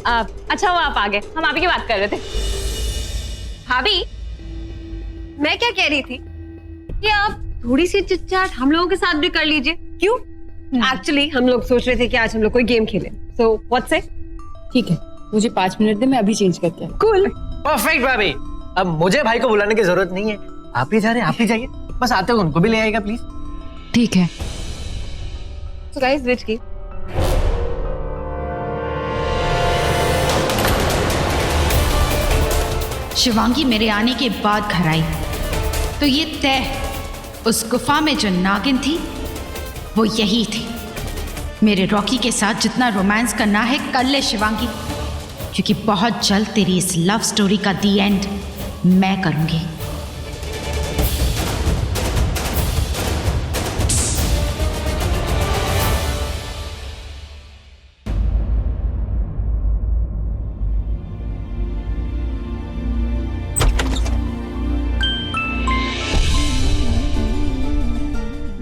अच्छा वो आप आ गए, हम आप ही की बात कर रहे थे। भाभी, मैं क्या कह रही थी कि आप थोड़ी सी चिटचाट हम लोगों के साथ भी कर लीजिए। क्यों? एक्चुअली हम लोग सोच रहे थे कि आज हम लोग कोई गेम खेलें। So what's it? ठीक है, मुझे 5 मिनट दे, मैं अभी चेंज करके आती हूँ। कूल। परफेक्ट भाभी, अब मुझे भाई को बुलाने की जरूरत नहीं है। आप ही जा रहे हैं, आप ही जाइए। बस आते हो उनको भी ले आएगा प्लीज। ठीक है। सो गाइस, विच की शिवांगी मेरे आने के बाद घर आई तो ये तय, उस गुफा में जो नागिन थी वो यही थी। मेरे रॉकी के साथ जितना रोमांस करना है कर ले शिवांगी, क्योंकि बहुत जल्द तेरी इस लव स्टोरी का दी एंड मैं करूंगी।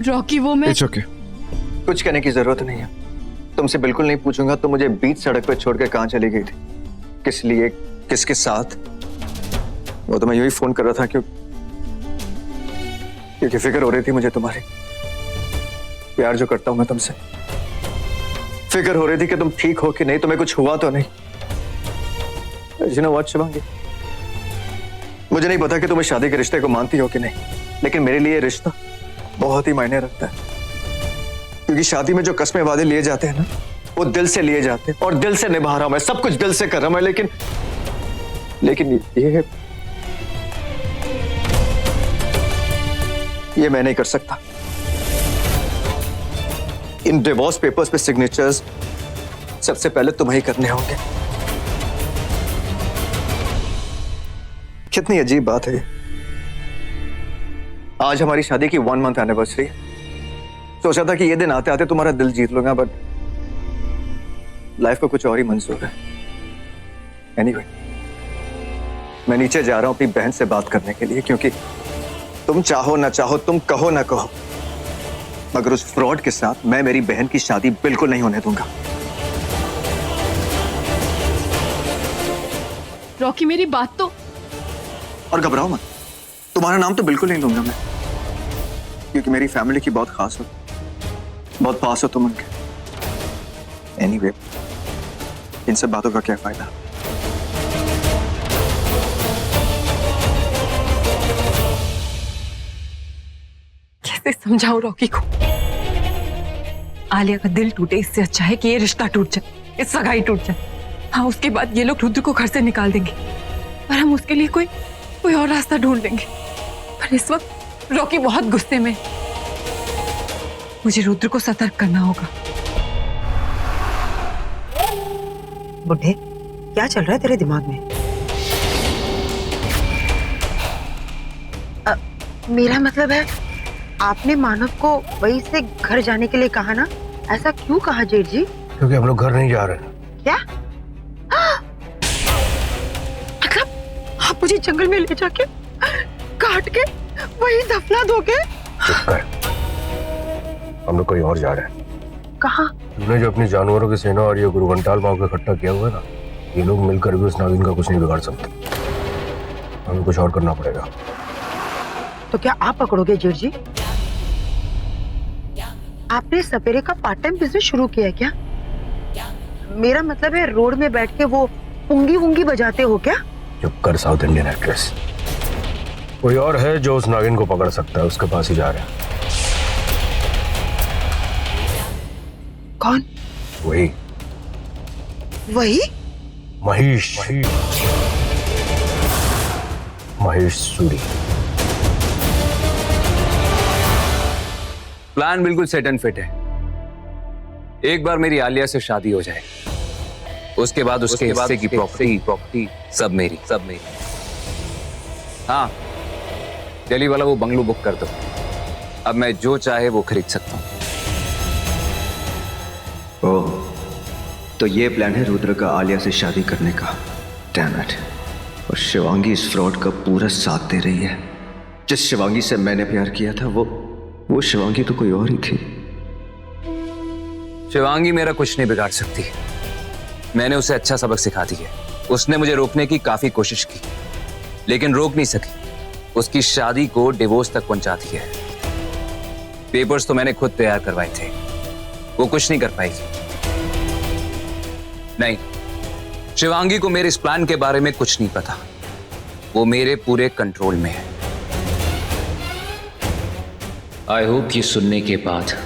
रॉकी वो मैं इट्स ओके। कुछ कहने की जरूरत नहीं है। तुमसे बिल्कुल नहीं पूछूंगा तो मुझे बीच सड़क पे छोड़ के कहां चली गई थी, किस लिए, किसके साथ। वो तो मैं यही फोन कर रहा था क्योंकि फिक्र हो रही थी मुझे तुम्हारी, प्यार जो करता हूं मैं तुमसे। फिक्र हो रही थी कि तुम ठीक हो कि नहीं, तुम्हें कुछ हुआ तो नहीं। You know what, शिवांगी, मुझे नहीं पता कि तुम इस शादी के रिश्ते को मानती हो कि नहीं, लेकिन मेरे लिए रिश्ता बहुत ही मायने रखता है। क्योंकि शादी में जो कस्में वादे लिए जाते हैं ना, वो दिल से लिए जाते हैं, और दिल से निभा रहा हूं मैं, सब कुछ दिल से कर रहा हूं मैं। लेकिन ये मैं नहीं कर सकता। इन डिवोर्स पेपर्स पे सिग्नेचर्स सबसे पहले तुम्हें ही करने होंगे। कितनी अजीब बात है ये। आज हमारी शादी की 1 मंथ एनिवर्सरी है। सोचा था कि ये दिन आते आते तुम्हारा दिल जीत लूंगा, बट लाइफ को कुछ और ही मंजूर है। एनीवे, मैं नीचे जा रहा हूं अपनी बहन से बात करने के लिए, क्योंकि तुम चाहो ना चाहो, तुम कहो ना कहो, मगर उस फ्रॉड के साथ मैं मेरी बहन की शादी बिल्कुल नहीं होने दूंगा। रॉकी मेरी बात तो। और घबराओ मत, तुम्हारा नाम तो बिल्कुल नहीं लूंगा मैं, क्योंकि मेरी फैमिली की बहुत खास हो, बहुत पास हो तुम उनके। एनीवे, इन सब बातों का क्या फायदा। कैसे समझाऊं रॉकी को? आलिया का दिल टूटे इससे अच्छा है कि ये रिश्ता टूट जाए, ये सगाई टूट जाए। हाँ, उसके बाद ये लोग रुद्र को घर से निकाल देंगे, पर हम उसके लिए कोई और रास्ता ढूंढ लेंगे। पर इस वक्त रॉकी बहुत गुस्से में, मुझे रुद्र को सतर्क करना होगा। बुड्ढे, क्या चल रहा है तेरे दिमाग में? मेरा मतलब है, आपने मानव को वहीं से घर जाने के लिए कहा ना? ऐसा क्यों कहा जेठ जी? क्योंकि हम लोग घर नहीं जा रहे। क्या? मतलब आप मुझे जंगल में ले जाके काट के वहीं दफना दोगे? चुप कर, हम लोग कोई और जा रहे हैं। कहाँ? तूने जो अपनी जानवरों की सेना और ये गुरु घंटाल माँ को इकट्ठा किया हुआ है ना, ये लोग मिलकर भी उस नागिन का कुछ नहीं बिगाड़ सकते। हमें कुछ और करना पड़ेगा। तो क्या आप पकड़ोगे जेठ जी? आपने सपेरे का पार्ट टाइम बिजनेस शुरू किया है क्या? मेरा मतलब है, रोड में बैठ के वो पुंगी वुंगी बजाते हो क्या? चुप कर साउथ इंडियन एक्ट्रेस। कोई और है जो उस नागिन को पकड़ सकता है, उसके पास ही जा रहे हैं। कौन? वही वही? महेश। महेश सूरी। प्लान बिल्कुल सेट एंड फिट है। एक बार मेरी आलिया से शादी हो जाए, उसके बाद उसके हिस्से की प्रॉपर्टी सब मेरी। हाँ, दिल्ली वाला वो बंगलो बुक कर दो। अब मैं जो चाहे वो खरीद सकता हूँ। ओह, तो ये प्लान है रुद्र का आलिया से शादी करने का। Damn it. और शिवांगी इस फ्रॉड का पूरा साथ दे रही है। जिस शिवांगी से मैंने प्यार किया था वो शिवांगी तो कोई और ही थी। शिवांगी मेरा कुछ नहीं बिगाड़ सकती, मैंने उसे अच्छा सबक सिखा दिया। उसने मुझे रोकने की काफी कोशिश की, लेकिन रोक नहीं सकी। उसकी शादी को डिवोर्स तक पहुंचा दिया है। पेपर्स तो मैंने खुद तैयार करवाए थे, वो कुछ नहीं कर पाएगी। नहीं, शिवांगी को मेरे इस प्लान के बारे में कुछ नहीं पता। वो मेरे पूरे कंट्रोल में है। आई होप ये सुनने के बाद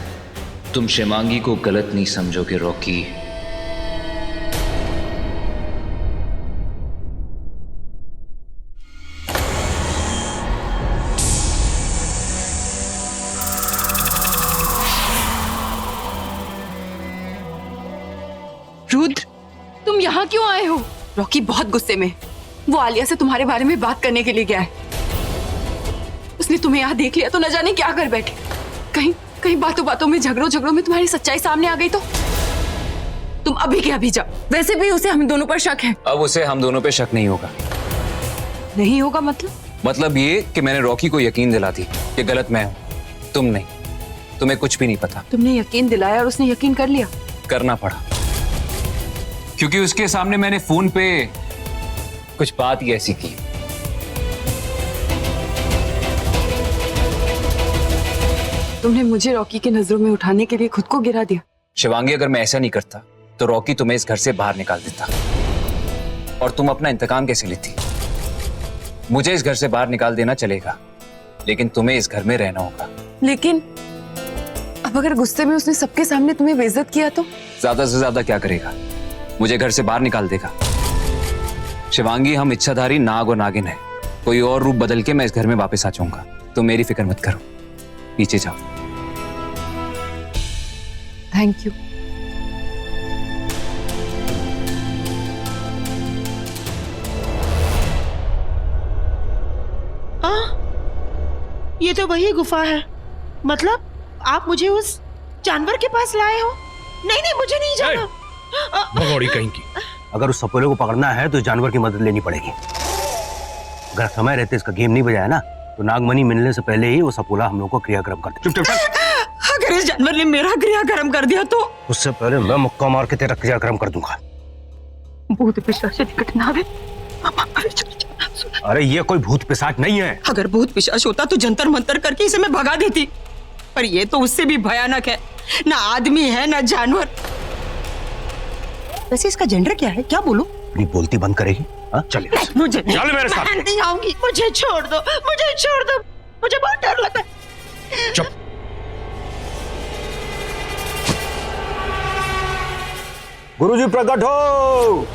तुम शिवांगी को गलत नहीं समझोगे रॉकी। रुद्र, तुम यहाँ क्यों आए हो? रॉकी बहुत गुस्से में। वो आलिया से तुम्हारे बारे में बात करने के लिए गया है। उसने तुम्हें यहाँ देख लिया तो न जाने क्या कर बैठे। कहीं बातों बातों में, झगड़ों में तुम्हारी सच्चाई सामने आ गई तो तुम अभी के अभी जाओ। वैसे भी उसे हम दोनों पर शक है। अब उसे हम दोनों पे शक नहीं होगा। नहीं होगा मतलब ये कि मैंने रॉकी को यकीन दिला दी कि गलत मैं हूं, तुम नहीं। तुम्हें कुछ भी नहीं पता। तुमने यकीन दिलाया और उसने यकीन कर लिया। करना पड़ा, क्योंकि उसके सामने मैंने फोन पे कुछ बात ही ऐसी की। तुमने मुझे रॉकी की नजरों में उठाने के लिए खुद को गिरा दिया। शिवांगी, अगर मैं ऐसा नहीं करता तो रॉकी तुम्हें इस घर से बाहर निकाल देता। और तुम अपना इंतकाम कैसे लेती? मुझे इस घर से बाहर निकाल देना चलेगा, लेकिन तुम्हें इस घर में रहना होगा। लेकिन अब अगर गुस्से में उसने सबके सामने तुम्हें बेइज्जत किया तो? ज्यादा से ज्यादा क्या करेगा? मुझे घर से बाहर निकाल देगा। शिवांगी, हम इच्छाधारी नाग और नागिन है। कोई और रूप बदल के मैं इस घर में वापस आ जाऊंगा। तो मेरी फिक्र मत करो, पीछे जाओ। Thank you. ये तो वही गुफा है। मतलब आप मुझे उस जानवर के पास लाए हो? नहीं, मुझे नहीं जाना। भगोड़ी कहीं की। अगर उस सपोले को पकड़ना है तो इस जानवर की मदद लेनी पड़ेगी। अगर समय रहते इसका गेम नहीं बजाया ना तो नागमणि मिलने से पहले ही वो सपोला हम लोग को क्रियाक्रम कर दे। चुप। अगर इस जानवर ने मेरा क्रियाक्रम कर दिया तो? उससे पहले मैं मुक्का मार के तेरा क्रियाक्रम कर दूंगा। भूत पिशाच निकट ना आवे। अरे ये कोई भूत पिशाच नहीं है। अगर भूत पिशाच होता तो जंतर मंतर करके इसे मैं भगा देती, पर ये तो उससे भी भयानक है। ना आदमी है ना जानवर। वैसे इसका जेंडर क्या है? क्या बोलूं? अपनी बोलती बंद करेगी? चल मेरे साथ। मैं नहीं आऊंगी। मुझे छोड़ दो। मुझे बहुत डर लगता है। चुप। गुरुजी प्रकट हो।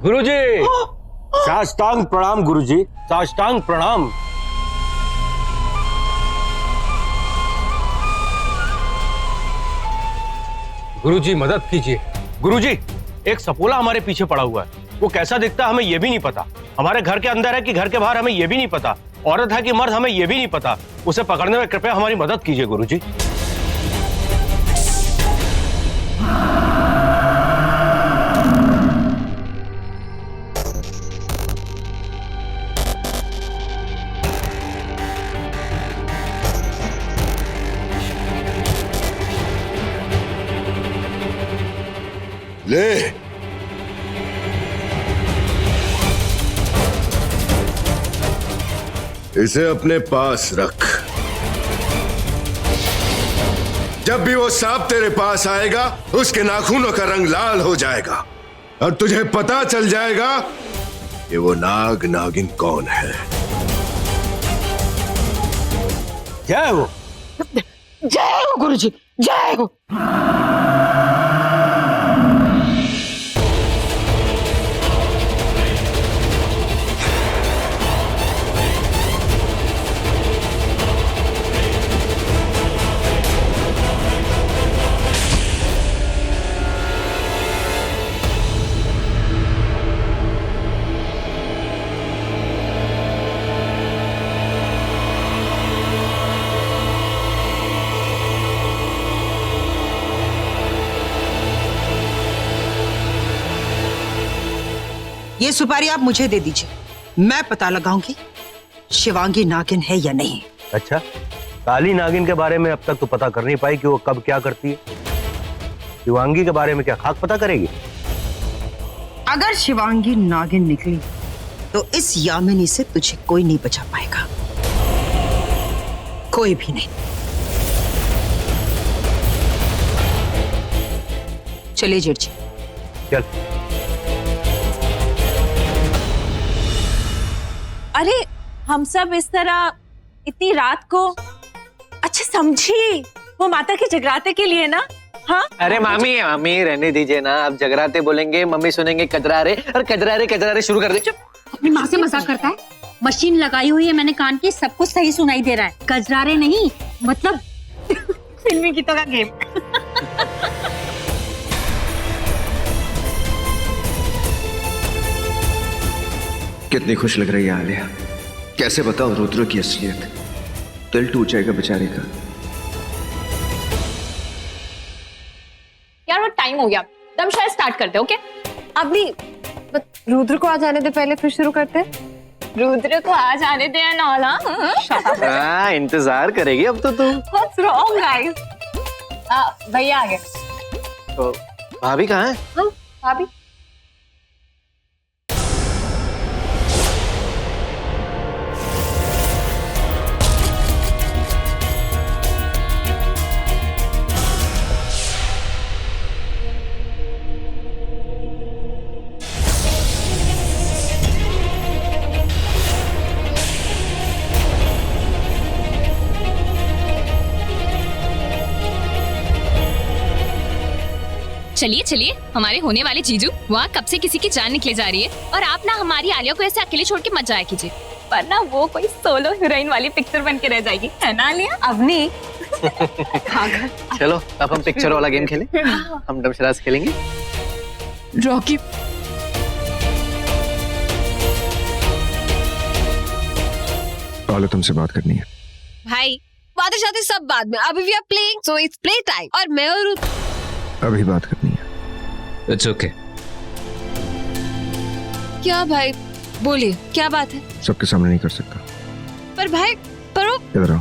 गुरुजी, साष्टांग प्रणाम। गुरुजी, साष्टांग प्रणाम। गुरुजी मदद कीजिए। गुरुजी, एक सपोला हमारे पीछे पड़ा हुआ है। वो कैसा दिखता है हमें ये भी नहीं पता। हमारे घर के अंदर है कि घर के बाहर हमें ये भी नहीं पता। औरत है कि मर्द हमें ये भी नहीं पता। उसे पकड़ने में कृपया हमारी मदद कीजिए गुरुजी। ले, इसे अपने पास रख। जब भी वो सांप तेरे पास आएगा उसके नाखूनों का रंग लाल हो जाएगा और तुझे पता चल जाएगा कि वो नाग नागिन कौन है। जय हो। जय हो गुरुजी, जय हो। ये सुपारी आप मुझे दे दीजिए, मैं पता लगाऊंगी शिवांगी नागिन है या नहीं। अच्छा, काली नागिन के बारे में अब तक तो पता कर नहीं पाई कि वो कब क्या करती है। शिवांगी के बारे में क्या खाक पता करेगी? अगर शिवांगी नागिन निकली तो इस यामिनी से तुझे कोई नहीं बचा पाएगा, कोई भी नहीं। चलिए जेठ जी। चल। अरे हम सब इस तरह इतनी रात को, अच्छा समझी, वो माता के जगराते के लिए ना। हाँ अरे मामी मामी रहने दीजिए ना, आप जगराते बोलेंगे मम्मी सुनेंगे कजरारे, और कजरारे कजरारे शुरू कर दे। अपनी माँ से मजाक करता है। मशीन लगाई हुई है मैंने कान की, सब कुछ सही सुनाई दे रहा है। कजरारे नहीं, मतलब फिल्मी गीतों का गेम। कितनी खुश लग रही है आलिया, कैसे बताओ रुद्र की असलियत, दिल टूट जाएगा बेचारे का। यार वो टाइम हो गया, दम शायद स्टार्ट करते। ओके अभी रुद्र को आ जाने दे, पहले फिर शुरू करते हैं। रुद्र को आ जाने दे नौला। हाँ इंतजार करेगी अब तो तू। What's wrong guys? भैया आ गए। तो भाभी कहाँ है? हाँ भाभी। चलिए चलिए, हमारे होने वाले जीजू वहाँ कब से किसी की जान निकले जा रही है, और आप ना हमारी आलिया को ऐसे अकेले छोड़ के मत जाया कीजिए, वरना वो कोई सोलो हीरोइन वाली पिक्चर बन के रह जाएगी, है ना आलिया? अवनी। चलो अब हम पिक्चर वाला गेम खेलें, हम डमशराज खेलेंगे। रॉकी पालो तुमसे बात करनी है। भाई बातें शादी सब बाद में, अभी we are playing so it's play time. और मैं और अभी बात करनी है। It's okay. क्या भाई बोलिए, क्या बात है? सबके सामने नहीं कर सकता। पर भाई पर वो इधर आओ।